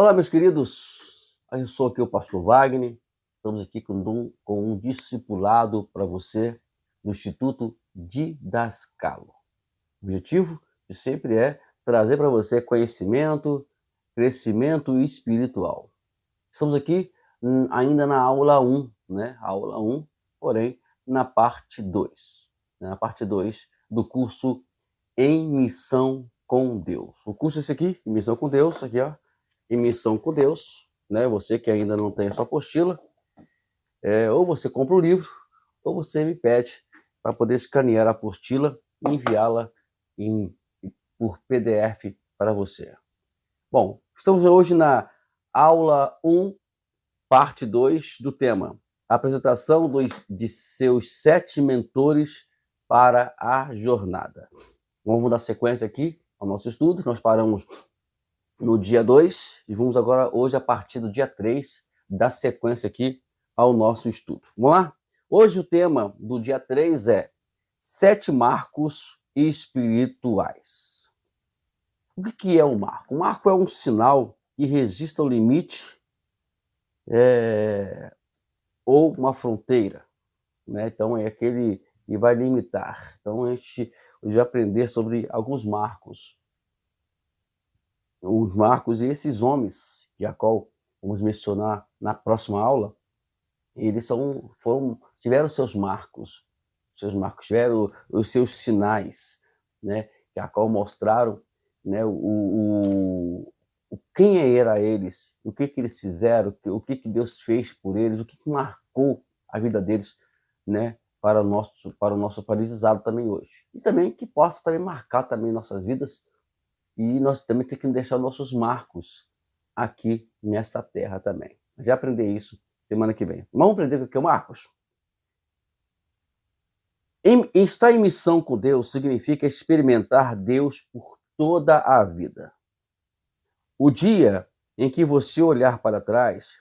Olá, meus queridos. Eu sou aqui o pastor Wagner. Estamos aqui com um discipulado para você no Instituto Didascalo. O objetivo de sempre é trazer para você conhecimento, crescimento espiritual. Estamos aqui ainda na aula 1, né? Aula 1, porém, na parte 2. Na parte 2 do curso Em Missão com Deus. O curso é esse aqui, Em Missão com Deus, aqui ó. Em Missão com Deus, né? Você que ainda não tem a sua apostila, ou você compra o livro, ou você me pede para poder escanear a apostila e enviá-la por PDF para você. Bom, estamos hoje na aula 1, parte 2 do tema Apresentação de seus 7 mentores para a jornada. Vamos dar sequência aqui ao nosso estudo. Nós paramos no dia 2 e vamos agora hoje a partir do dia 3 dar sequência aqui ao nosso estudo. Vamos lá? Hoje o tema do dia 3 é 7 marcos espirituais. O que é um marco? Um marco é um sinal que registra o limite ou uma fronteira, né? Então é aquele que vai limitar. Então a gente vai aprender sobre alguns marcos. Os marcos e esses homens, que a qual vamos mencionar na próxima aula, eles tiveram seus marcos, tiveram os seus sinais, né, que a qual mostraram, né, quem era eles, o que eles fizeram, o que Deus fez por eles, o que marcou a vida deles, né, para o nosso aprendizado também hoje. E também que possa também marcar também nossas vidas. E nós também temos que deixar nossos marcos aqui nessa terra também. Já aprender isso semana que vem. Vamos aprender o que é o Marcos? Estar em missão com Deus significa experimentar Deus por toda a vida. O dia em que você olhar para trás,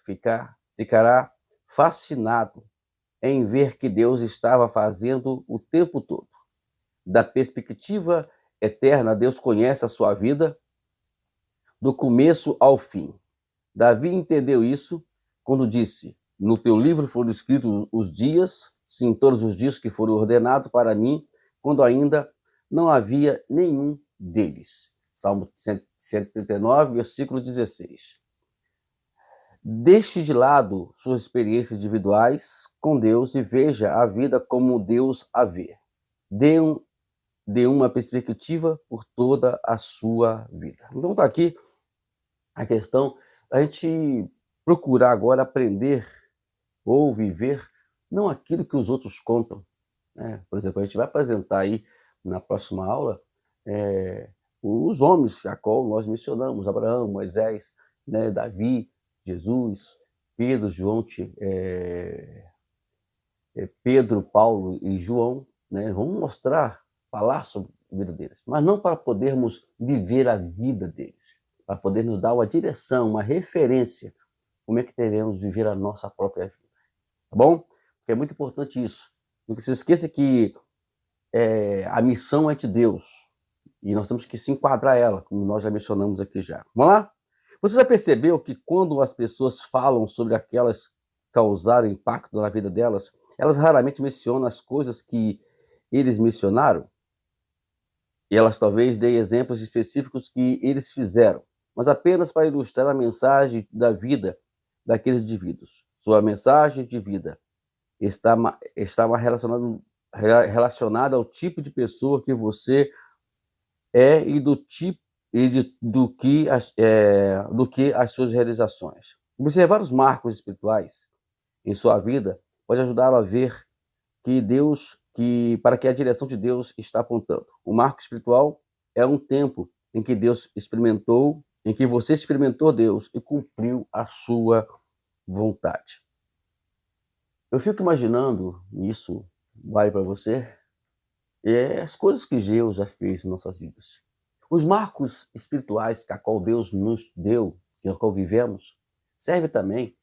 ficará fascinado em ver que Deus estava fazendo o tempo todo. Da perspectiva eterna, Deus conhece a sua vida do começo ao fim. Davi entendeu isso quando disse: no teu livro foram escritos os dias, sim, todos os dias que foram ordenados para mim, quando ainda não havia nenhum deles. Salmo 139, versículo 16. Deixe de lado suas experiências individuais com Deus e veja a vida como Deus a vê. Dê uma perspectiva por toda a sua vida. Então está aqui a questão da gente procurar agora aprender ou viver não aquilo que os outros contam, né? Por exemplo, a gente vai apresentar aí na próxima aula os homens a qual nós mencionamos: Abraão, Moisés, né, Davi, Jesus, Pedro, Pedro, Paulo e João, né? Vamos mostrar, falar sobre a vida deles, mas não para podermos viver a vida deles, para poder nos dar uma direção, uma referência, como é que devemos viver a nossa própria vida, tá bom? Porque é muito importante isso. Não se esqueça que a missão é de Deus e nós temos que se enquadrar ela, como nós já mencionamos aqui já. Vamos lá? Você já percebeu que quando as pessoas falam sobre aquelas que causaram impacto na vida delas, elas raramente mencionam as coisas que eles mencionaram? E elas talvez deem exemplos específicos que eles fizeram, mas apenas para ilustrar a mensagem da vida daqueles indivíduos. Sua mensagem de vida estava relacionada ao tipo de pessoa que você é e do que as suas realizações. Observar os marcos espirituais em sua vida pode ajudá-lo a ver para que a direção de Deus está apontando. O marco espiritual é um tempo em que em que você experimentou Deus e cumpriu a sua vontade. Eu fico imaginando isso, vale para você, as coisas que Deus já fez em nossas vidas. Os marcos espirituais que a qual Deus nos deu, que a qual vivemos, serve também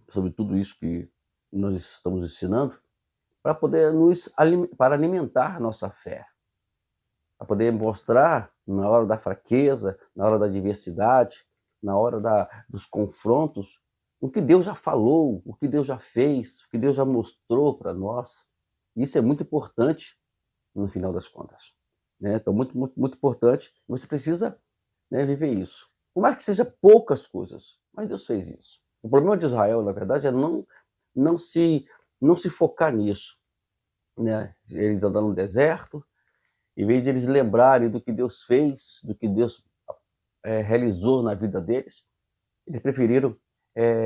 sobre tudo isso que nós estamos ensinando, para poder para alimentar nossa fé, para poder mostrar na hora da fraqueza, na hora da adversidade, na hora dos confrontos, o que Deus já falou, o que Deus já fez, o que Deus já mostrou para nós. Isso é muito importante no final das contas, né? Então, muito importante. Você precisa, né, viver isso. Por mais que seja poucas coisas, mas Deus fez isso. O problema de Israel, na verdade, é não se, não se focar nisso, né? Eles andando no deserto, em vez de eles lembrarem do que Deus fez, do que Deus realizou na vida deles, eles preferiram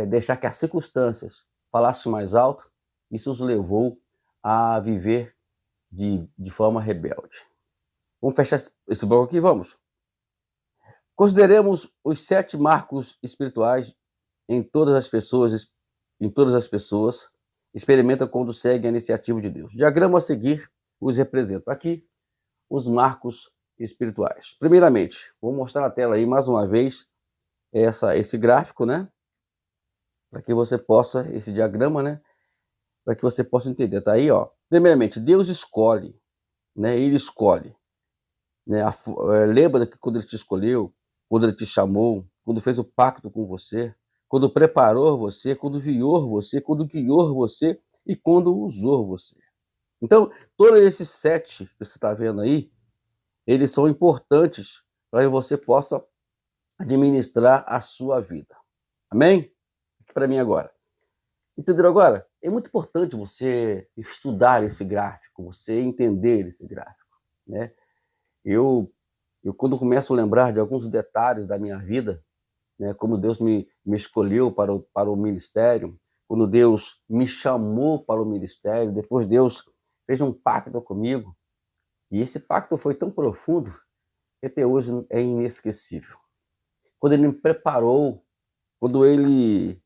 deixar que as circunstâncias falassem mais alto. Isso os levou a viver de forma rebelde. Vamos fechar esse bloco aqui? Vamos. Consideremos os 7 marcos espirituais em todas as pessoas, experimenta quando seguem a iniciativa de Deus. O diagrama a seguir os representa. Aqui, os marcos espirituais. Primeiramente, vou mostrar na tela aí mais uma vez esse gráfico, né? Para que você possa, esse diagrama, né? Para que você possa entender. Tá aí, ó. Primeiramente, Deus escolhe, né? Ele escolhe, né? Lembra que quando ele te escolheu, quando ele te chamou, quando fez o pacto com você, quando preparou você, quando enviou você, quando guiou você e quando usou você. Então, todos esses 7 que você está vendo aí, eles são importantes para que você possa administrar a sua vida. Amém? Aqui para mim agora. Entenderam agora? É muito importante você estudar esse gráfico, você entender esse gráfico, né? Eu quando começo a lembrar de alguns detalhes da minha vida, né, como Deus me escolheu para o ministério, quando Deus me chamou para o ministério, depois Deus fez um pacto comigo, e esse pacto foi tão profundo que até hoje é inesquecível. Quando ele me preparou, quando ele,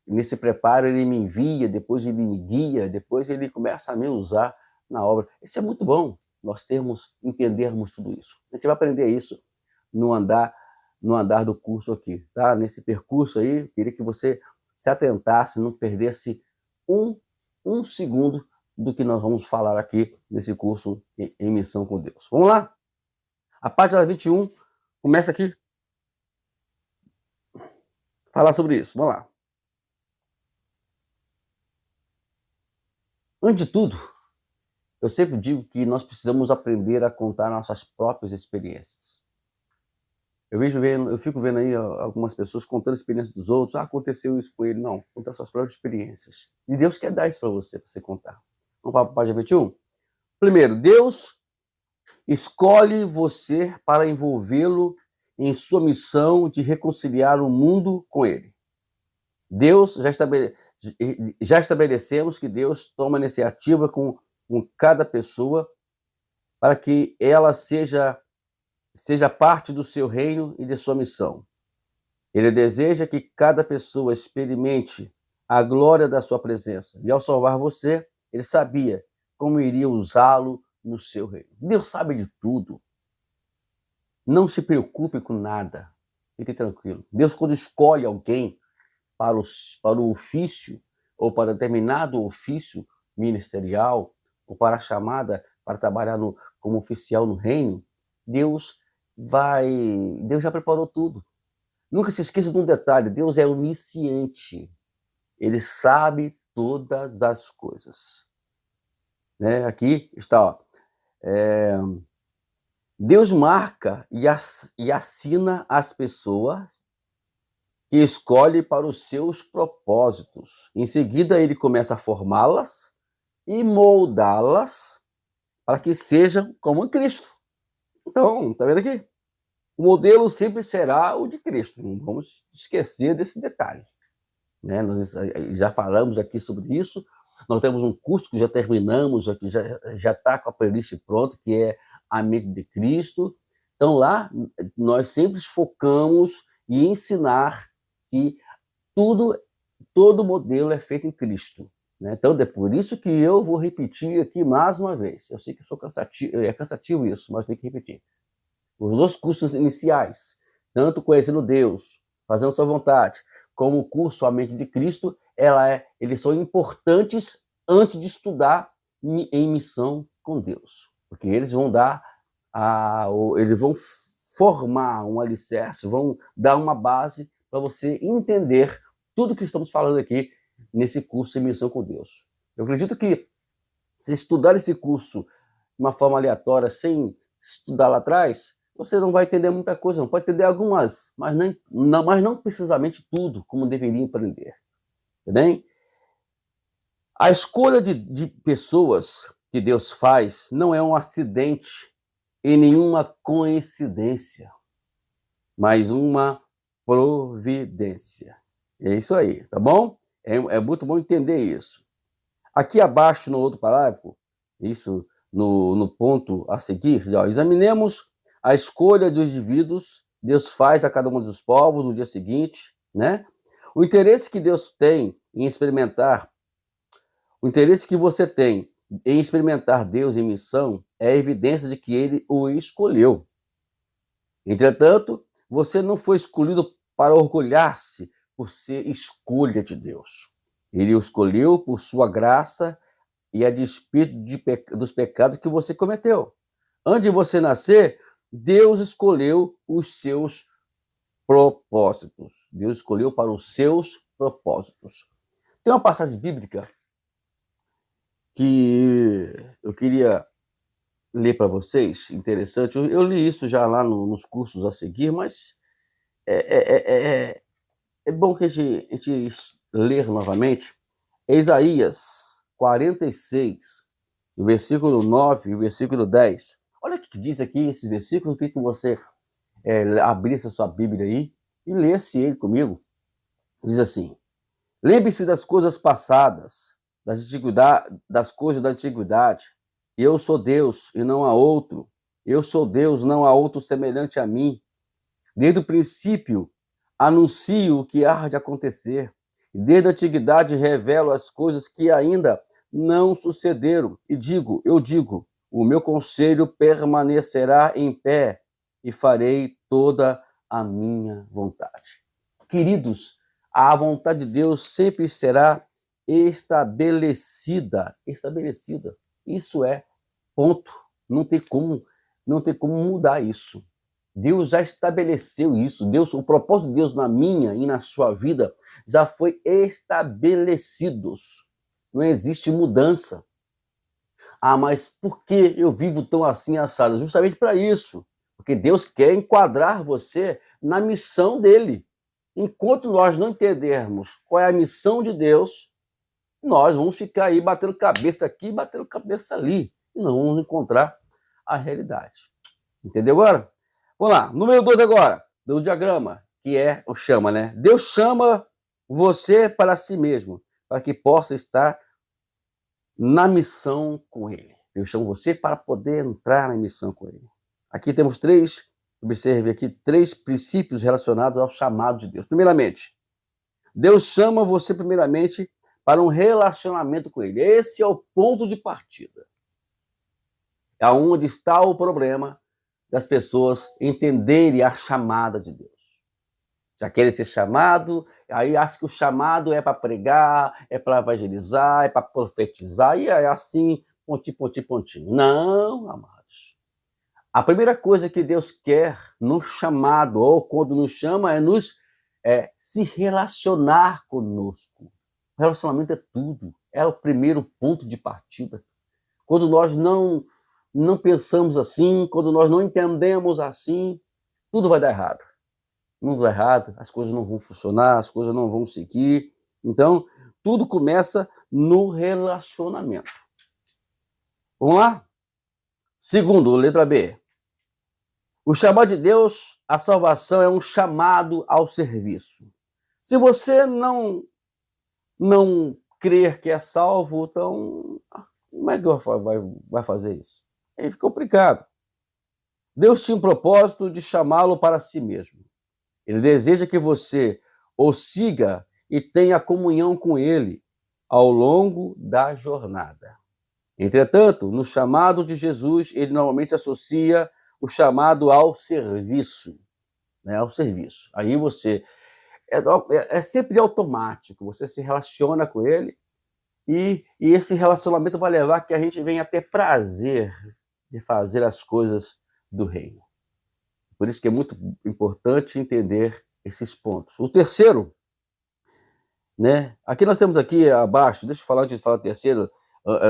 nesse preparo, ele me envia, depois ele me guia, depois ele começa a me usar na obra. Isso é muito bom, nós entendermos tudo isso. A gente vai aprender isso no andar do curso aqui, tá? Nesse percurso aí, queria que você se atentasse, não perdesse um segundo do que nós vamos falar aqui nesse curso em Missão com Deus. Vamos lá? A página 21 começa aqui. Falar sobre isso. Vamos lá. Antes de tudo, eu sempre digo que nós precisamos aprender a contar nossas próprias experiências. Eu fico vendo aí algumas pessoas contando a experiência dos outros. Ah, aconteceu isso com ele. Não, conta suas próprias experiências. E Deus quer dar isso para você contar. Vamos para a página 21? Primeiro, Deus escolhe você para envolvê-lo em sua missão de reconciliar o mundo com ele. Já estabelecemos que Deus toma iniciativa com cada pessoa para que ela seja parte do seu reino e de sua missão. Ele deseja que cada pessoa experimente a glória da sua presença. E ao salvar você, ele sabia como iria usá-lo no seu reino. Deus sabe de tudo. Não se preocupe com nada. Fique tranquilo. Deus, quando escolhe alguém para o ofício, ou para determinado ofício ministerial, ou para a chamada para trabalhar como oficial no reino, Deus já preparou tudo. Nunca se esqueça de um detalhe: Deus é onisciente. Ele sabe todas as coisas. Né? Aqui está, ó. Deus marca e assina as pessoas que escolhe para os seus propósitos. Em seguida, ele começa a formá-las e moldá-las para que sejam como Cristo. Então, tá vendo aqui? O modelo sempre será o de Cristo. Não vamos esquecer desse detalhe. Né? Nós já falamos aqui sobre isso. Nós temos um curso que já terminamos, aqui já está com a playlist pronta, que é a mente de Cristo. Então, lá, nós sempre focamos em ensinar que todo modelo é feito em Cristo. Né? Então, é por isso que eu vou repetir aqui mais uma vez. Eu sei que é cansativo isso, mas tem que repetir. Os 2 cursos iniciais, tanto Conhecendo Deus, Fazendo Sua Vontade, como o curso A Mente de Cristo, eles são importantes antes de estudar em missão com Deus. Porque eles vão formar um alicerce, vão dar uma base para você entender tudo que estamos falando aqui nesse curso de Missão com Deus. Eu acredito que se estudar esse curso de uma forma aleatória, sem estudar lá atrás, você não vai entender muita coisa, não pode entender algumas, mas não precisamente tudo, como deveria aprender. Tá bem? A escolha de pessoas que Deus faz não é um acidente e nenhuma coincidência, mas uma providência. É isso aí, tá bom? É muito bom entender isso. Aqui abaixo, no outro parágrafo, isso no ponto a seguir, ó, examinemos a escolha dos indivíduos, Deus faz a cada um dos povos no dia seguinte, né? O interesse que Deus tem em experimentar, o interesse que você tem em experimentar Deus em missão é evidência de que ele o escolheu. Entretanto, você não foi escolhido para orgulhar-se por ser escolha de Deus. Ele o escolheu por sua graça e a despeito dos pecados que você cometeu. Antes de você nascer, Deus escolheu os seus propósitos. Deus escolheu para os seus propósitos. Tem uma passagem bíblica que eu queria ler para vocês, interessante. Eu li isso já lá nos cursos a seguir, mas é bom que a gente ler novamente. É Isaías 46, o versículo 9 e o versículo 10. Olha o que diz aqui esses versículos, eu queria que você abrisse a sua Bíblia aí e lesse ele comigo. Diz assim: lembre-se das coisas passadas, das coisas da antiguidade. Eu sou Deus e não há outro. Eu sou Deus, não há outro semelhante a mim. Desde o princípio, anuncio o que há de acontecer. Desde a antiguidade, revelo as coisas que ainda não sucederam. Eu digo, o meu conselho permanecerá em pé e farei toda a minha vontade. Queridos, a vontade de Deus sempre será estabelecida. Estabelecida. Isso é ponto. Não tem como mudar isso. Deus já estabeleceu isso. O propósito de Deus na minha e na sua vida já foi estabelecido. Não existe mudança. Ah, mas por que eu vivo tão assim assado? Justamente para isso. Porque Deus quer enquadrar você na missão dele. Enquanto nós não entendermos qual é a missão de Deus, nós vamos ficar aí batendo cabeça aqui, batendo cabeça ali. E não vamos encontrar a realidade. Entendeu agora? Vamos lá, número 2 agora, do diagrama, que é o chama, né? Deus chama você para si mesmo, para que possa estar na missão com ele. Deus chama você para poder entrar na missão com ele. Aqui temos observe aqui, 3 princípios relacionados ao chamado de Deus. Primeiramente, Deus chama você primeiramente para um relacionamento com ele. Esse é o ponto de partida. É onde está o problema das pessoas entenderem a chamada de Deus. Já querem ser chamado, aí acha que o chamado é para pregar, é para evangelizar, é para profetizar, e é assim, pontinho, pontinho, pontinho. Não, amados. A primeira coisa que Deus quer no chamado, ou quando nos chama, é se relacionar conosco. O relacionamento é tudo, é o primeiro ponto de partida. Quando nós não pensamos assim, quando nós não entendemos assim, tudo vai dar errado. Tudo vai errado, as coisas não vão funcionar, as coisas não vão seguir. Então, tudo começa no relacionamento. Vamos lá? Segundo, letra B. O chamado de Deus, a salvação é um chamado ao serviço. Se você não crer que é salvo, então como é que vai fazer isso? Aí fica complicado. Deus tinha um propósito de chamá-lo para si mesmo. Ele deseja que você o siga e tenha comunhão com ele ao longo da jornada. Entretanto, no chamado de Jesus, ele normalmente associa o chamado ao serviço, né? Ao serviço. Aí você é sempre automático, você se relaciona com ele e esse relacionamento vai levar que a gente venha ter prazer de fazer as coisas do reino. Por isso que é muito importante entender esses pontos. O terceiro, né? Aqui nós temos aqui abaixo, deixa eu falar antes de falar o terceiro,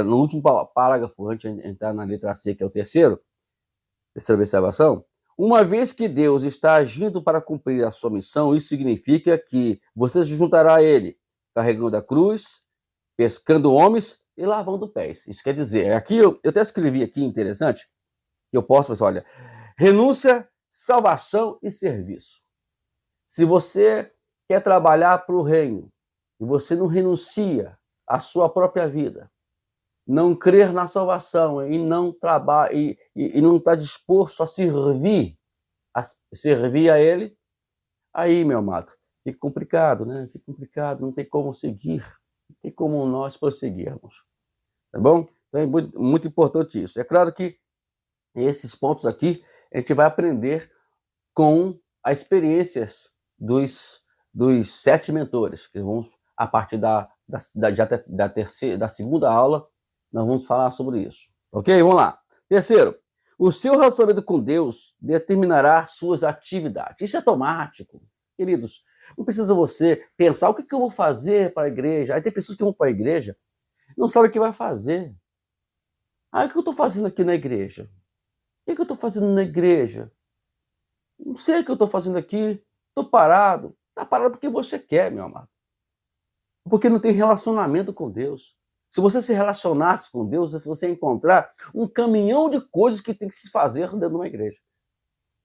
no último parágrafo, antes de entrar na letra C, que é o terceiro, terceira observação. Uma vez que Deus está agindo para cumprir a sua missão, isso significa que você se juntará a Ele, carregando a cruz, pescando homens e lavando pés. Isso quer dizer, aqui eu até escrevi aqui, interessante, que eu posso falar, olha, renúncia, salvação e serviço. Se você quer trabalhar para o reino e você não renuncia à sua própria vida, não crer na salvação e não trabalha e não está disposto a servir a Ele, aí, meu amado, fica complicado, né? Fica complicado, não tem como seguir, não tem como nós prosseguirmos, tá bom? Então é muito, muito importante isso. É claro que esses pontos aqui a gente vai aprender com as experiências dos 7 mentores, que vamos, a partir da segunda aula, nós vamos falar sobre isso. Ok? Vamos lá. Terceiro, o seu relacionamento com Deus determinará suas atividades. Isso é automático. Queridos, não precisa você pensar o que eu vou fazer para a igreja. Aí tem pessoas que vão para a igreja não sabem o que vai fazer. Ah, o que eu estou fazendo aqui na igreja? O que eu estou fazendo na igreja? Não sei o que eu estou fazendo aqui. Estou parado. Está parado porque você quer, meu amado. Porque não tem relacionamento com Deus. Se você se relacionasse com Deus, você ia encontrar um caminhão de coisas que tem que se fazer dentro de uma igreja.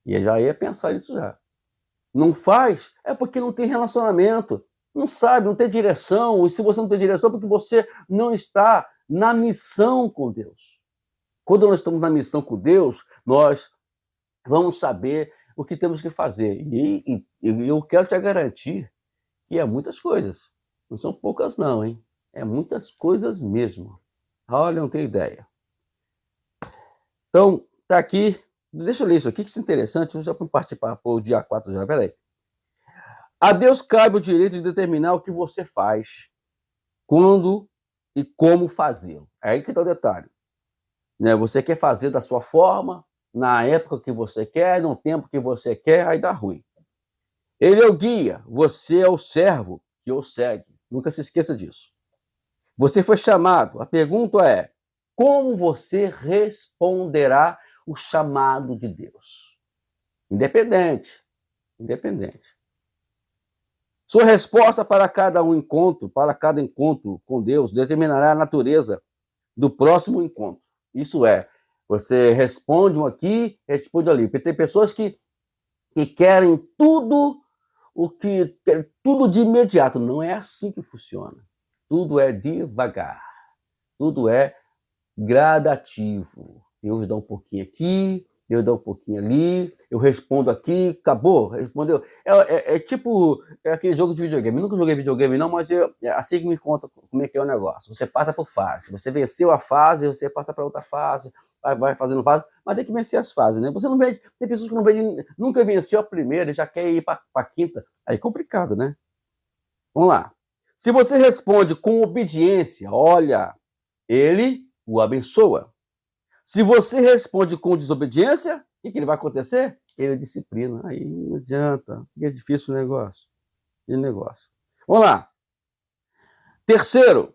E eu já ia pensar nisso já. Não faz, é porque não tem relacionamento. Não sabe, não tem direção. E se você não tem direção, é porque você não está na missão com Deus. Quando nós estamos na missão com Deus, nós vamos saber o que temos que fazer. E eu quero te garantir que é muitas coisas. Não são poucas não, hein? É muitas coisas mesmo. Olha, não tenho ideia. Então, tá aqui. Deixa eu ler isso aqui, que isso é interessante. Eu já vou partir para o dia 4 já. Peraí. A Deus cabe o direito de determinar o que você faz, quando e como fazê-lo. É aí que está o detalhe. Né? Você quer fazer da sua forma, na época que você quer, no tempo que você quer, aí dá ruim. Ele é o guia, você é o servo que o segue. Nunca se esqueça disso. Você foi chamado. A pergunta é: como você responderá o chamado de Deus? Independente. Sua resposta para cada encontro com Deus determinará a natureza do próximo encontro. Isso é, você responde um aqui, responde ali. Porque tem pessoas que querem tudo tudo de imediato. Não é assim que funciona. Tudo é devagar. Tudo é gradativo. Eu dou um pouquinho aqui, eu dou um pouquinho ali, eu respondo aqui, acabou, respondeu. É tipo aquele jogo de videogame. Eu nunca joguei videogame não, mas assim que me conta como é que é o negócio. Você passa por fase. Você venceu a fase, você passa para outra fase, vai fazendo fase, mas tem que vencer as fases, né? Você não vê, tem pessoas que nunca venceu a primeira e já quer ir para a quinta. Aí é complicado, né? Vamos lá. Se você responde com obediência, olha, ele o abençoa. Se você responde com desobediência, o que ele vai acontecer? Ele disciplina. Aí não adianta, fica difícil o negócio. Vamos lá. Terceiro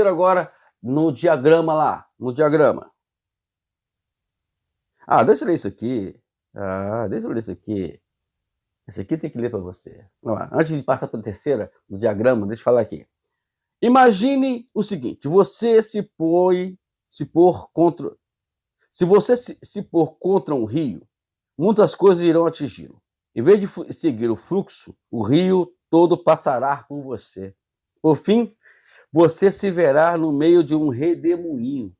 agora no diagrama lá, deixa eu ler isso aqui. Deixa eu ler isso aqui. Esse aqui tem que ler para você. Vamos lá. Antes de passar para a terceira, no diagrama, deixa eu falar aqui. Imagine o seguinte: você se pôr contra um rio, muitas coisas irão atingi-lo. Em vez de seguir o fluxo, o rio todo passará por você. Por fim, você se verá no meio de um redemoinho.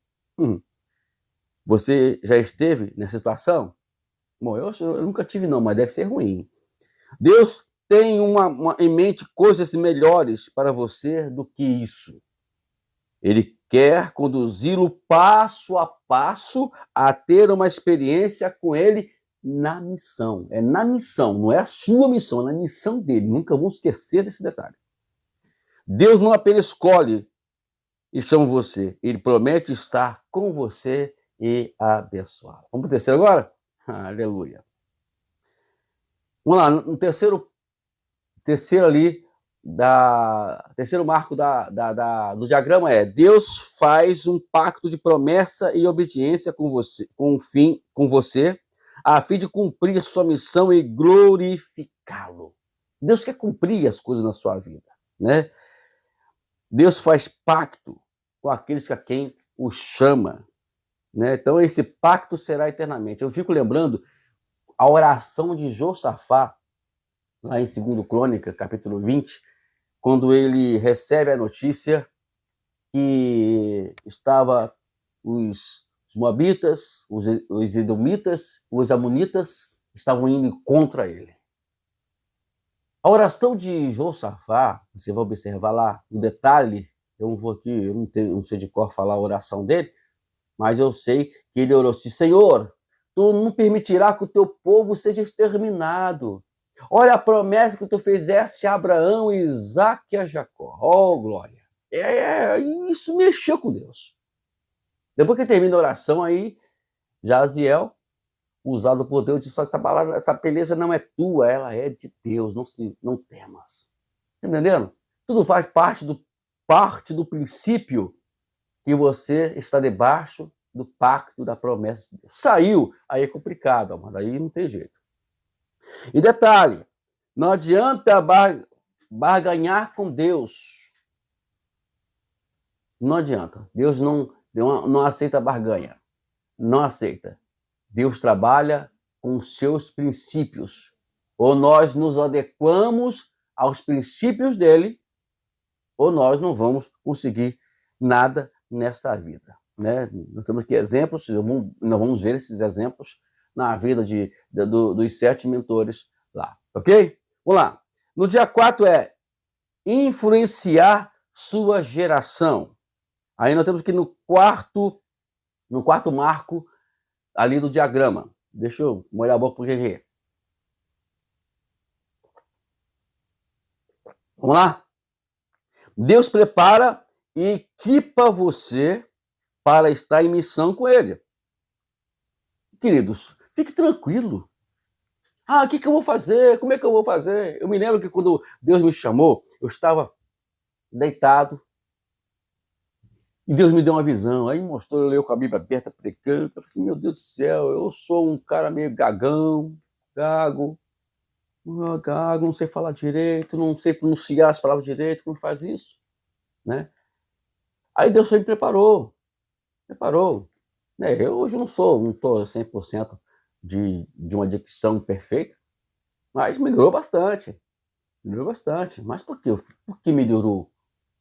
Você já esteve nessa situação? Bom, eu nunca tive não, mas deve ser ruim. Deus tem em mente coisas melhores para você do que isso. Ele quer conduzi-lo passo a passo a ter uma experiência com ele na missão. É na missão, não é a sua missão, é na missão dele. Nunca vamos esquecer desse detalhe. Deus não apenas escolhe e chama você, ele promete estar com você e abençoar. Vamos para o terceiro agora? Aleluia. Vamos lá, no terceiro ali, terceiro marco do diagrama é: Deus faz um pacto de promessa e obediência com você, a fim de cumprir sua missão e glorificá-lo. Deus quer cumprir as coisas na sua vida, né? Deus faz pacto com aqueles a quem o chama, né? Então esse pacto será eternamente. Eu fico lembrando a oração de Josafá, lá em 2 Crônica, capítulo 20, quando ele recebe a notícia que estava os moabitas, os edomitas, os amonitas estavam indo contra ele. A oração de Josafá, você vai observar lá no detalhe, eu não vou aqui, eu não sei de cor falar a oração dele, mas eu sei que ele orou assim: Senhor, tu não permitirá que o teu povo seja exterminado. Olha a promessa que tu fizeste a Abraão, Isaque e a Jacó. Oh, glória! Isso mexeu com Deus. Depois que termina a oração aí, Jaziel, usado por Deus, disse: essa peleja não é tua, ela é de Deus, não temas. Tá entendendo? Tudo faz parte do princípio que você está debaixo do pacto da promessa de Deus. Saiu, aí é complicado, mas aí não tem jeito. E detalhe, não adianta barganhar com Deus. Não adianta. Deus não aceita barganha. Não aceita. Deus trabalha com os seus princípios. Ou nós nos adequamos aos princípios dele, ou nós não vamos conseguir nada nesta vida, né? Nós temos aqui exemplos, nós vamos ver esses exemplos na vida dos 7 mentores lá, ok? Vamos lá. No dia 4 é influenciar sua geração. Aí nós temos que no quarto marco ali do diagrama. Deixa eu molhar a boca porque aqui. Vamos lá? Deus prepara e equipa você para estar em missão com ele. Queridos, fique tranquilo. O que eu vou fazer? Como é que eu vou fazer? Eu me lembro que quando Deus me chamou, eu estava deitado e Deus me deu uma visão. Aí mostrou eu com a Bíblia aberta, pregando. Eu falei assim: meu Deus do céu, eu sou um cara meio gago, não sei falar direito, não sei pronunciar as palavras direito, como faz isso, né? Aí Deus me preparou. Eu hoje não estou 100% de uma dicção perfeita, mas melhorou bastante. Mas por quê? Por que melhorou?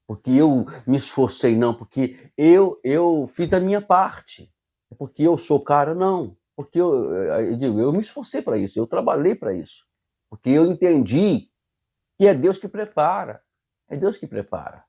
Porque eu me esforcei? Não, porque eu fiz a minha parte. Porque eu sou cara? Não. Porque eu me esforcei para isso, eu trabalhei para isso. Porque eu entendi que é Deus que prepara. É Deus que prepara.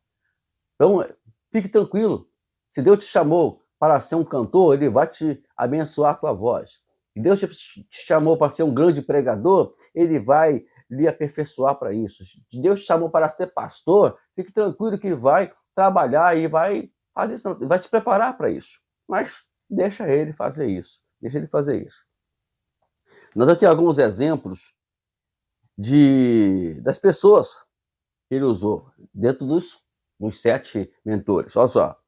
Então, fique tranquilo. Se Deus te chamou para ser um cantor, ele vai te abençoar a tua voz. Se Deus te chamou para ser um grande pregador, ele vai lhe aperfeiçoar para isso. Se Deus te chamou para ser pastor, fique tranquilo que ele vai trabalhar e vai fazer isso, vai te preparar para isso. Mas deixa ele fazer isso. Nós aqui alguns exemplos das pessoas que ele usou dentro dos 7 mentores. Olha só.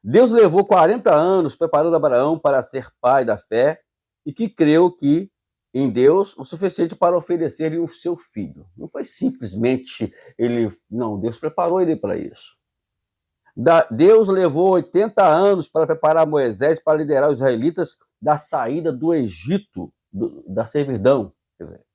Deus levou 40 anos preparando Abraão para ser pai da fé e que creu que em Deus o suficiente para oferecer-lhe o seu filho. Não foi simplesmente Deus preparou ele para isso. Deus levou 80 anos para preparar Moisés para liderar os israelitas da saída do Egito, da servidão. Quer dizer,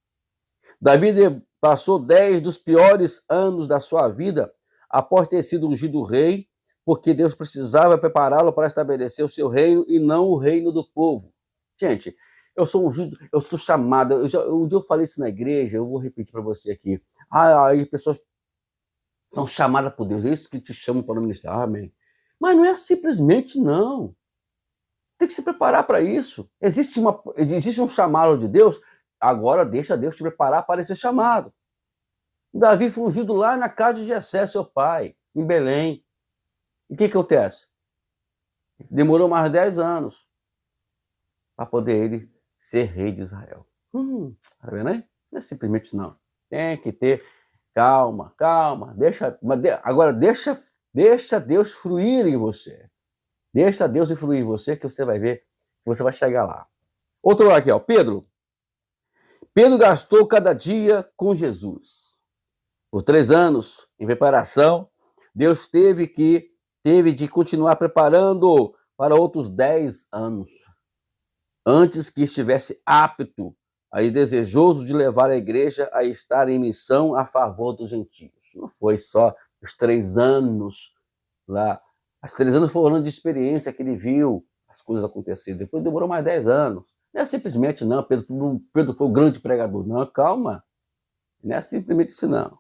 Davi passou 10 dos piores anos da sua vida após ter sido ungido rei, porque Deus precisava prepará-lo para estabelecer o seu reino e não o reino do povo. Gente, eu sou ungido, eu sou chamado. Um dia eu falei isso na igreja, eu vou repetir para você aqui. Aí pessoas são chamadas por Deus, é isso que te chamam para o ministério. Amém. Mas não é simplesmente não. Tem que se preparar para isso. Existe um chamado de Deus, agora deixa Deus te preparar para esse chamado. Davi foi ungido lá na casa de Jessé, seu pai, em Belém. E o que acontece? Demorou mais 10 anos para poder ele ser rei de Israel. Tá vendo aí? Não é simplesmente não. Tem que ter calma, calma. Agora deixa Deus fluir em você. Deixa Deus influir em você que você vai ver que você vai chegar lá. Outro lá aqui, ó. Pedro. Pedro gastou cada dia com Jesus. Por 3 anos, em preparação, Deus teve de continuar preparando para outros 10 anos, antes que estivesse apto e desejoso de levar a igreja a estar em missão a favor dos gentios. Não foi só os 3 anos lá. Os 3 anos foram anos de experiência que ele viu as coisas acontecerem. Depois demorou mais 10 anos. Não é simplesmente, não, Pedro foi o grande pregador. Não, calma. Não é simplesmente isso, não.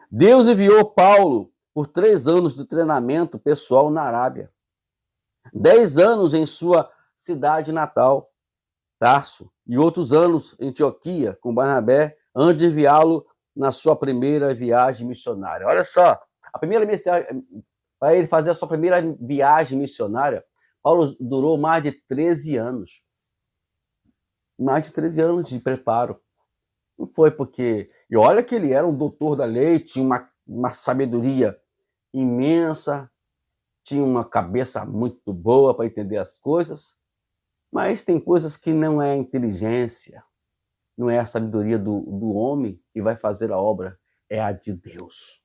Deus enviou Paulo por 3 anos de treinamento pessoal na Arábia. 10 anos em sua cidade natal, Tarso, e outros anos em Antioquia, com Barnabé, antes de enviá-lo na sua primeira viagem missionária. Olha só, a primeira para ele fazer a sua primeira viagem missionária, Paulo durou mais de 13 anos. Mais de 13 anos de preparo. Não foi porque... E olha que ele era um doutor da lei, tinha uma sabedoria imensa, tinha uma cabeça muito boa para entender as coisas, mas tem coisas que não é a inteligência, não é a sabedoria do homem que vai fazer a obra, é a de Deus.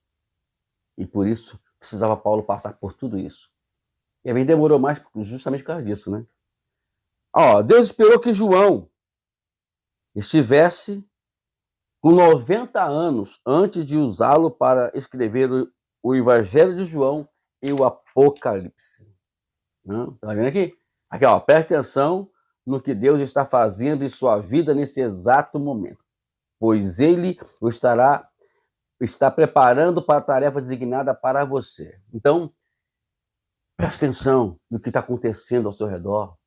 E por isso precisava Paulo passar por tudo isso. E a vida demorou mais justamente por causa disso, né? Ó, Deus esperou que João estivesse com 90 anos antes de usá-lo para escrever o Evangelho de João e o Apocalipse. Tá vendo aqui? Aqui, ó, preste atenção no que Deus está fazendo em sua vida nesse exato momento, pois Ele está preparando para a tarefa designada para você. Então, preste atenção no que está acontecendo ao seu redor.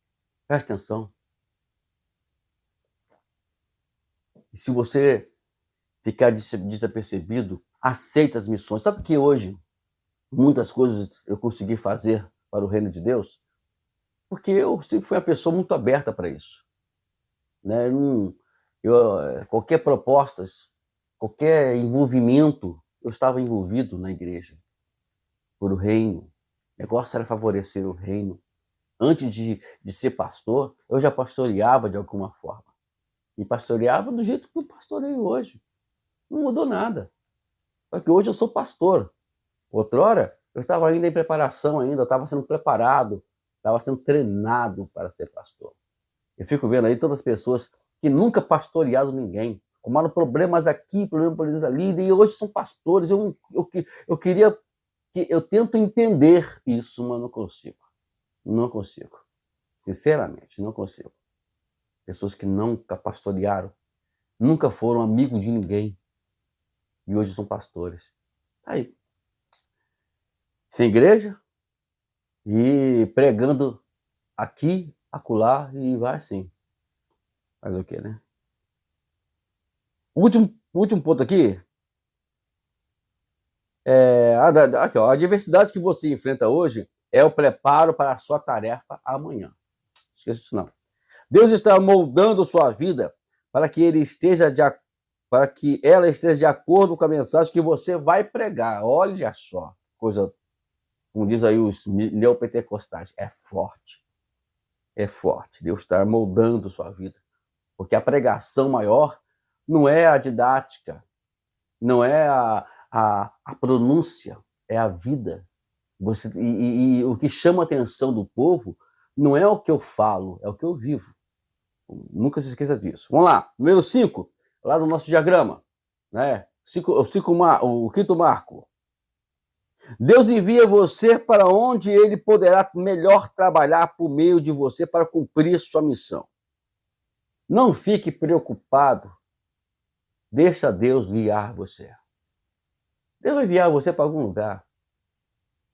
Preste atenção. E se você ficar desapercebido, aceita as missões. Sabe por que hoje muitas coisas eu consegui fazer para o reino de Deus? Porque eu sempre fui uma pessoa muito aberta para isso. Né? Qualquer proposta, qualquer envolvimento, eu estava envolvido na igreja, por o reino. O negócio era favorecer o reino. Antes de ser pastor, eu já pastoreava de alguma forma. E pastoreava do jeito que eu pastoreio hoje. Não mudou nada. Só que hoje eu sou pastor. Outrora, eu estava ainda em preparação ainda, eu estava sendo preparado, estava sendo treinado para ser pastor. Eu fico vendo aí todas as pessoas que nunca pastorearam ninguém, arrumaram problemas aqui, problemas ali, e hoje são pastores. Eu queria que eu tento entender isso, mas não consigo. Não consigo. Sinceramente, não consigo. Pessoas que nunca pastorearam, nunca foram amigos de ninguém, e hoje são pastores. Aí. Sem igreja, e pregando aqui, acolá, e vai assim. Fazer o quê, né? O último ponto aqui aqui, ó, a adversidade que você enfrenta hoje é o preparo para a sua tarefa amanhã. Esqueça isso não. Deus está moldando sua vida para que ela esteja de acordo com a mensagem que você vai pregar. Olha só, coisa, como diz aí os neopentecostais, é forte. É forte. Deus está moldando sua vida. Porque a pregação maior não é a didática, não é a pronúncia, é a vida. E o que chama a atenção do povo não é o que eu falo, é o que eu vivo. Nunca se esqueça disso. Vamos lá, número 5, lá no nosso diagrama. Né? O quinto marco. Deus envia você para onde Ele poderá melhor trabalhar por meio de você para cumprir sua missão. Não fique preocupado. Deixa Deus guiar você. Deus vai enviar você para algum lugar.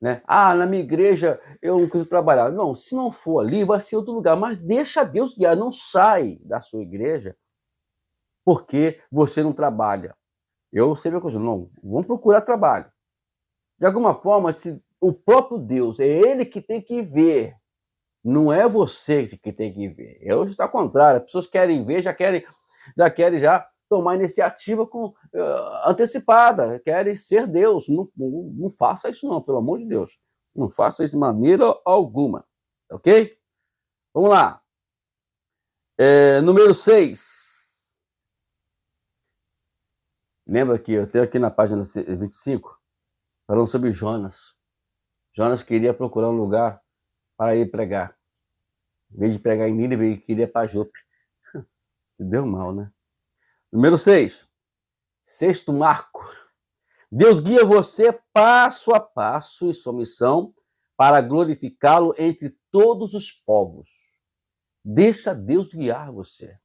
Né? Na minha igreja eu não quero trabalhar. Não, se não for ali, vai ser outro lugar. Mas deixa Deus guiar. Não sai da sua igreja porque você não trabalha. Eu sei a coisa. Não, vamos procurar trabalho. De alguma forma, o próprio Deus, é Ele que tem que ver. Não é você que tem que ver. Eu estou ao contrário. As pessoas querem ver, já querem tomar iniciativa antecipada, querem ser Deus. Não faça isso não, pelo amor de Deus. Não faça isso de maneira alguma, ok? Vamos lá. Número 6. Lembra que eu tenho aqui na página 25, falando sobre Jonas. Jonas queria procurar um lugar para ir pregar. Em vez de pregar em Nínive, ele queria ir para Jope. Se deu mal, né? Número 6. Sexto marco. Deus guia você passo a passo em sua missão para glorificá-lo entre todos os povos. Deixa Deus guiar você.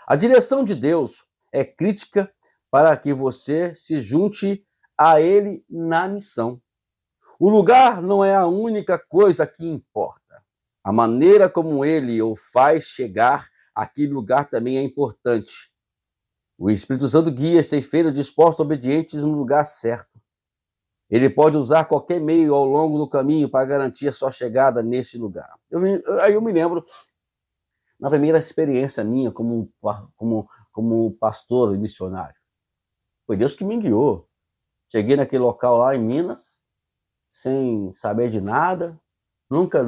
A direção de Deus é crítica para que você se junte a Ele na missão. O lugar não é a única coisa que importa. A maneira como Ele o faz chegar àquele lugar também é importante. O Espírito Santo guia ceifeiros dispostos, obedientes no lugar certo. Ele pode usar qualquer meio ao longo do caminho para garantir a sua chegada nesse lugar. Aí eu me lembro, na primeira experiência minha como pastor e missionário. Foi Deus que me guiou. Cheguei naquele local lá em Minas, sem saber de nada, nunca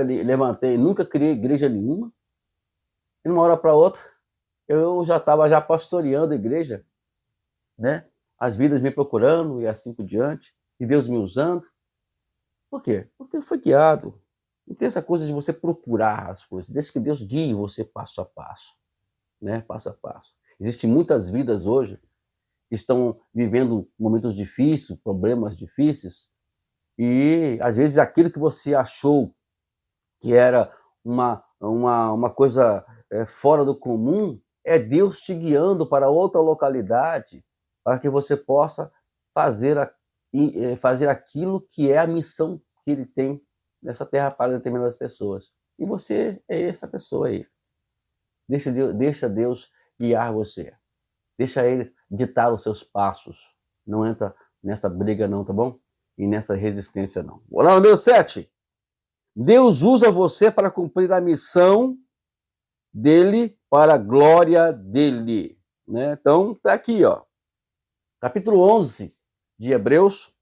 levantei, nunca criei igreja nenhuma. E de uma hora para outra, eu já estava pastoreando a igreja, né? As vidas me procurando e assim por diante, e Deus me usando. Por quê? Porque eu fui guiado. Não tem essa coisa de você procurar as coisas, desde que Deus guie você passo a passo, né? Passo a passo. Existem muitas vidas hoje que estão vivendo momentos difíceis, problemas difíceis, e às vezes aquilo que você achou que era uma coisa fora do comum, é Deus te guiando para outra localidade, para que você possa fazer aquilo que é a missão que Ele tem nessa terra para determinadas pessoas. E você é essa pessoa aí. Deixa Deus guiar você. Deixa Ele ditar os seus passos. Não entra nessa briga não, tá bom? E nessa resistência não. Vou lá no número 7. Deus usa você para cumprir a missão dele para a glória dele, né? Então, tá aqui, ó. Capítulo 11 de Hebreus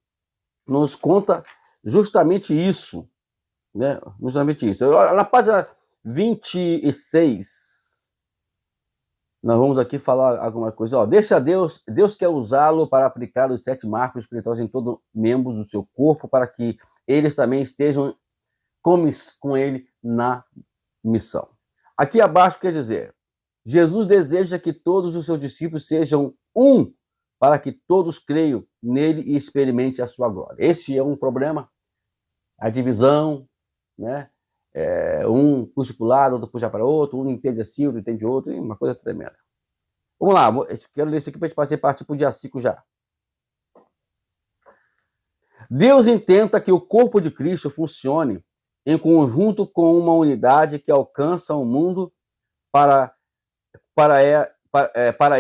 nos conta justamente isso, né? Justamente isso. Na página 26, nós vamos aqui falar alguma coisa. Deixa Deus quer usá-lo para aplicar os 7 marcos espirituais em todo membro do seu corpo, para que eles também estejam com ele na missão. Aqui abaixo quer dizer, Jesus deseja que todos os seus discípulos sejam um, para que todos creiam nele e experimentem a sua glória. Esse é um problema, a divisão, né? Um puxa para o lado, outro puxa para outro, um entende assim, outro entende outro, uma coisa tremenda. Vamos lá, quero ler isso aqui para a gente partir para o dia 5 já. Deus intenta que o corpo de Cristo funcione em conjunto com uma unidade que alcança o mundo para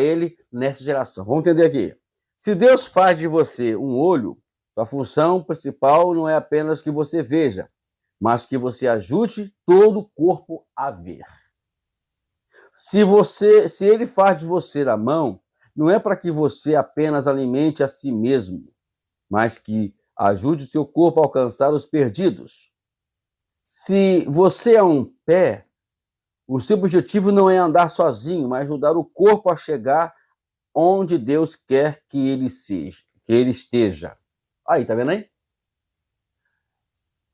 ele nessa geração. Vamos entender aqui. Se Deus faz de você um olho, sua função principal não é apenas que você veja, mas que você ajude todo o corpo a ver. Se ele faz de você a mão, não é para que você apenas alimente a si mesmo, mas que ajude o seu corpo a alcançar os perdidos. Se você é um pé, o seu objetivo não é andar sozinho, mas ajudar o corpo a chegar onde Deus quer que ele esteja. Aí, tá vendo aí?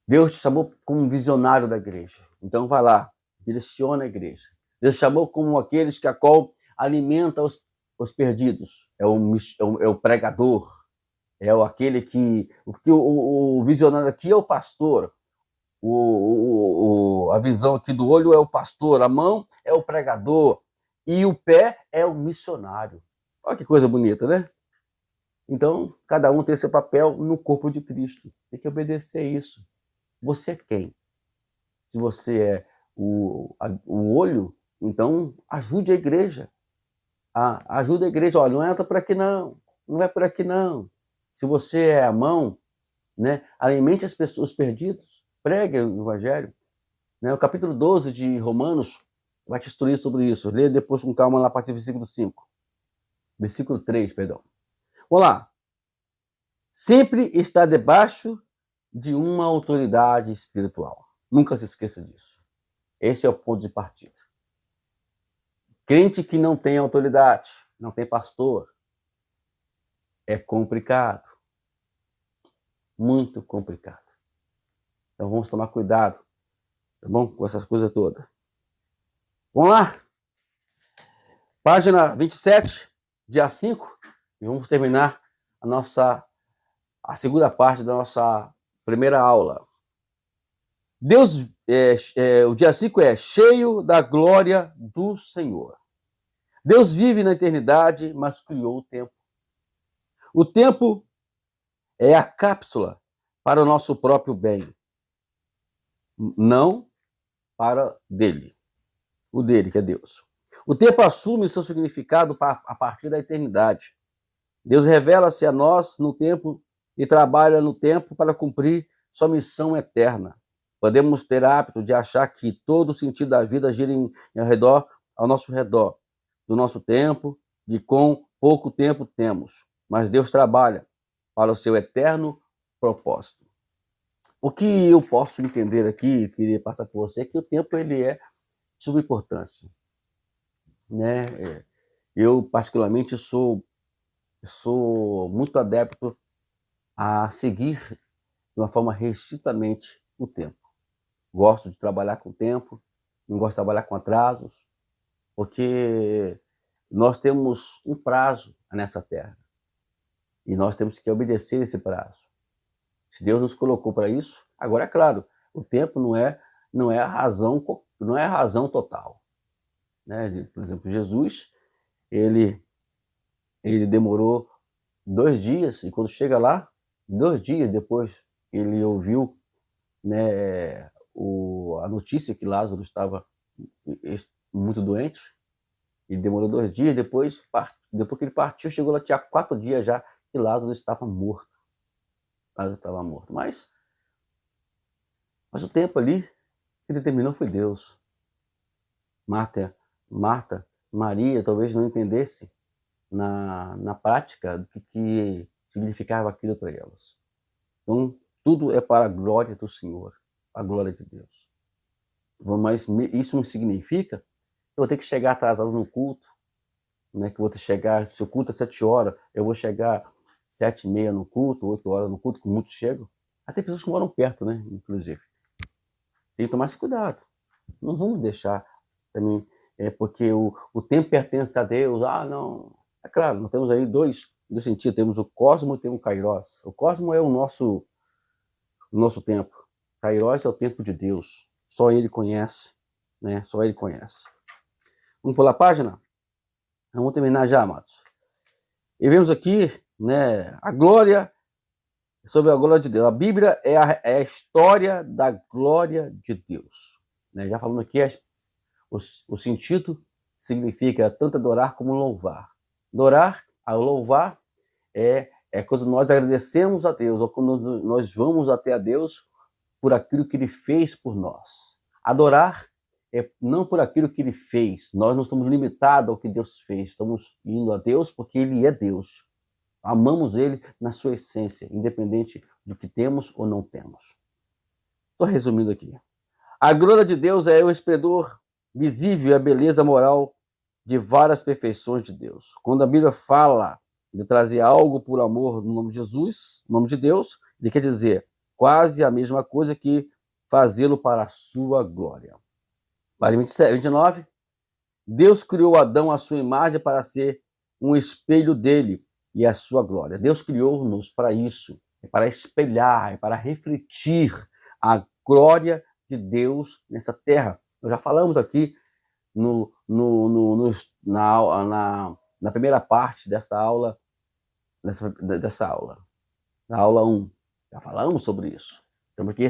Deus te chamou como visionário da igreja. Então vai lá, direciona a igreja. Deus te chamou como aqueles que a qual alimenta os perdidos. É o pregador. É aquele que... O visionário aqui é o pastor. A visão aqui do olho é o pastor, a mão é o pregador e o pé é o missionário. Olha que coisa bonita, né? Então, cada um tem seu papel no corpo de Cristo. Tem que obedecer isso. Você é quem? Se você é o olho, então ajude a igreja. Ajude a igreja. Olha, não entra por aqui não. Não vai por aqui não. Se você é a mão, né? Alimente as pessoas perdidas. Pregue o evangelho. Né? O capítulo 12 de Romanos vai te instruir sobre isso. Lê depois com calma lá a partir do versículo 5. Versículo 3, perdão. Vamos lá. Sempre está debaixo de uma autoridade espiritual. Nunca se esqueça disso. Esse é o ponto de partida. Crente que não tem autoridade, não tem pastor, é complicado. Muito complicado. Então vamos tomar cuidado, tá bom? Com essas coisas todas. Vamos lá. Página 27, dia 5, e vamos terminar a segunda parte da nossa primeira aula. Deus, o dia 5 é cheio da glória do Senhor. Deus vive na eternidade, mas criou o tempo. O tempo é a cápsula para o nosso próprio bem, não para dele. O dele, que é Deus. O tempo assume seu significado a partir da eternidade. Deus revela-se a nós no tempo e trabalha no tempo para cumprir sua missão eterna. Podemos ter hábito de achar que todo o sentido da vida gira ao nosso redor, do nosso tempo, de quão pouco tempo temos. Mas Deus trabalha para o seu eterno propósito. O que eu posso entender aqui, queria passar por você, é que o tempo ele é de suma importância, né? Eu particularmente sou muito adepto a seguir de uma forma restritamente o tempo. Gosto de trabalhar com o tempo, não gosto de trabalhar com atrasos, porque nós temos um prazo nessa terra e nós temos que obedecer esse prazo. Se Deus nos colocou para isso, agora é claro, o tempo não é a razão total, né? Por exemplo, Jesus, ele demorou 2 dias, e quando chega lá, 2 dias depois, ele ouviu, né, a notícia que Lázaro estava muito doente, e demorou 2 dias, depois que ele partiu, chegou lá, tinha 4 dias já, que Lázaro estava morto. Mas o tempo ali, que determinou foi Deus. Marta, Maria, talvez não entendesse na prática do que significava aquilo para elas. Então, tudo é para a glória do Senhor, a glória de Deus. Mas isso não significa que eu vou ter que chegar atrasado no culto, né? Que eu vou ter que chegar, se o culto é 7 horas, eu vou chegar 7h30 no culto, 8 horas no culto, que muitos chegam. Até pessoas que moram perto, né? Inclusive. Tem que tomar esse cuidado. Não vamos deixar também, porque o tempo pertence a Deus. Ah, não. É claro, nós temos aí dois sentidos. Temos o cosmo e temos o kairos. O cosmo é o nosso tempo. Kairos é o tempo de Deus. Só Ele conhece, né? Só Ele conhece. Vamos pular a página? Vamos terminar já, amados. E vemos aqui, né, sobre a glória de Deus. A Bíblia é a história da glória de Deus. Né? Já falamos aqui, o sentido significa tanto adorar como louvar. Louvar é quando nós agradecemos a Deus, ou quando nós vamos até a Deus por aquilo que Ele fez por nós. Adorar é não por aquilo que Ele fez. Nós não estamos limitados ao que Deus fez. Estamos indo a Deus porque Ele é Deus. Amamos Ele na sua essência, independente do que temos ou não temos. Estou resumindo aqui. A glória de Deus é o esplendor visível e a beleza moral de várias perfeições de Deus. Quando a Bíblia fala de trazer algo por amor no nome de Jesus, no nome de Deus, ele quer dizer quase a mesma coisa que fazê-lo para a sua glória. Página 29. Deus criou Adão à sua imagem para ser um espelho dele e a sua glória. Deus criou-nos para isso, para espelhar, para refletir a glória de Deus nessa terra. Nós já falamos aqui na primeira parte dessa aula, na aula 1. Já falamos sobre isso. Temos que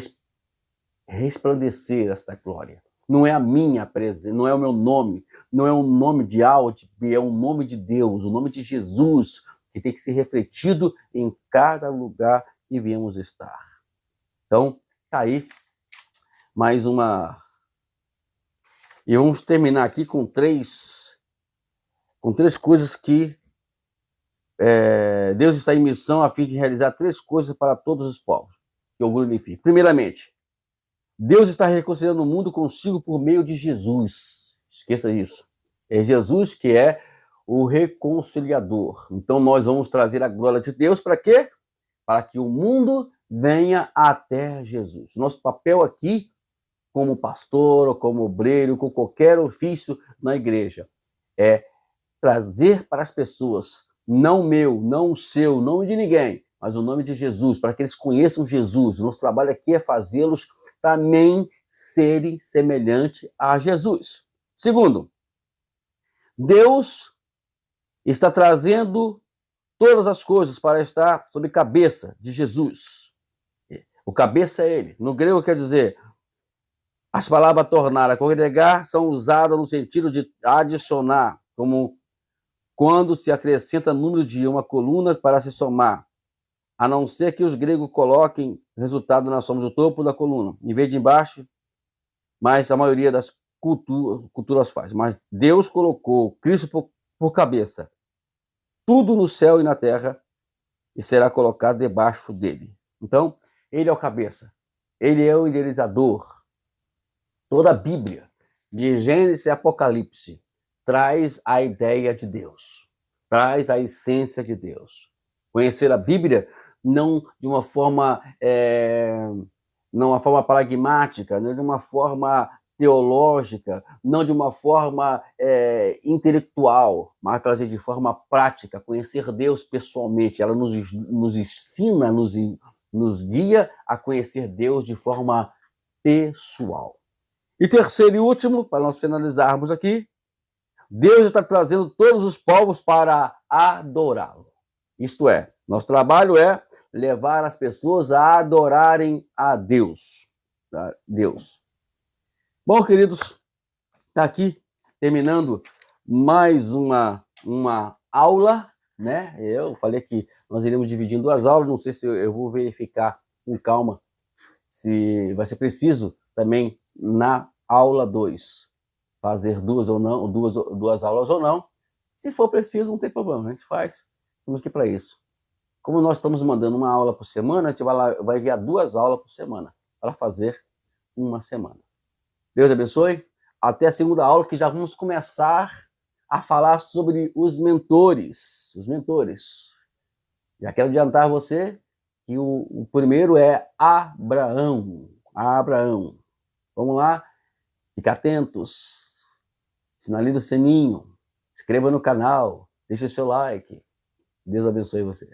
resplandecer esta glória. Não é a minha presença, não é o meu nome, não é um nome de A ou de B, é o nome de Deus, o nome de Jesus, que tem que ser refletido em cada lugar que viemos estar. Então, tá aí mais uma. E vamos terminar aqui com três coisas que Deus está em missão a fim de realizar 3 coisas para todos os povos, que eu glorifico. Primeiramente, Deus está reconciliando o mundo consigo por meio de Jesus. Esqueça isso. É Jesus que é o reconciliador. Então nós vamos trazer a glória de Deus para quê? Para que o mundo venha até Jesus. Nosso papel aqui, como pastor, ou como obreiro, com qualquer ofício na igreja, é trazer para as pessoas, não o meu, não o seu, não de ninguém, mas o nome de Jesus, para que eles conheçam Jesus. O nosso trabalho aqui é fazê-los também serem semelhantes a Jesus. Segundo, Deus está trazendo todas as coisas para estar sob a cabeça de Jesus. O cabeça é ele. No grego quer dizer, as palavras tornar a congregar são usadas no sentido de adicionar, como quando se acrescenta número de uma coluna para se somar, a não ser que os gregos coloquem resultado na soma do topo da coluna, em vez de embaixo, mas a maioria das culturas faz. Mas Deus colocou Cristo por cabeça, tudo no céu e na terra, e será colocado debaixo dele. Então, ele é o cabeça, ele é o idealizador. Toda a Bíblia, de Gênesis e Apocalipse, traz a ideia de Deus, traz a essência de Deus. Conhecer a Bíblia não de uma forma, não uma forma pragmática, não de uma forma teológica, não de uma forma intelectual, mas trazer de forma prática, conhecer Deus pessoalmente. Ela nos ensina, nos guia a conhecer Deus de forma pessoal. E terceiro e último, para nós finalizarmos aqui, Deus está trazendo todos os povos para adorá-lo. Isto é, nosso trabalho é levar as pessoas a adorarem a Deus. Deus. Bom, queridos, está aqui terminando mais uma aula, né? Eu falei que nós iremos dividir em 2 aulas, não sei se eu vou verificar com calma se vai ser preciso também na aula 2 fazer 2 ou não, 2 aulas ou não. Se for preciso, não tem problema, a gente faz. Estamos aqui para isso. Como nós estamos mandando uma aula por semana, a gente vai enviar 2 aulas por semana para fazer uma semana. Deus abençoe. Até a segunda aula, que já vamos começar a falar sobre os mentores. Os mentores. Já quero adiantar você que o primeiro é Abraão. Abraão. Vamos lá? Fique atentos. Sinalize o sininho. Inscreva no canal. Deixe o seu like. Deus abençoe você.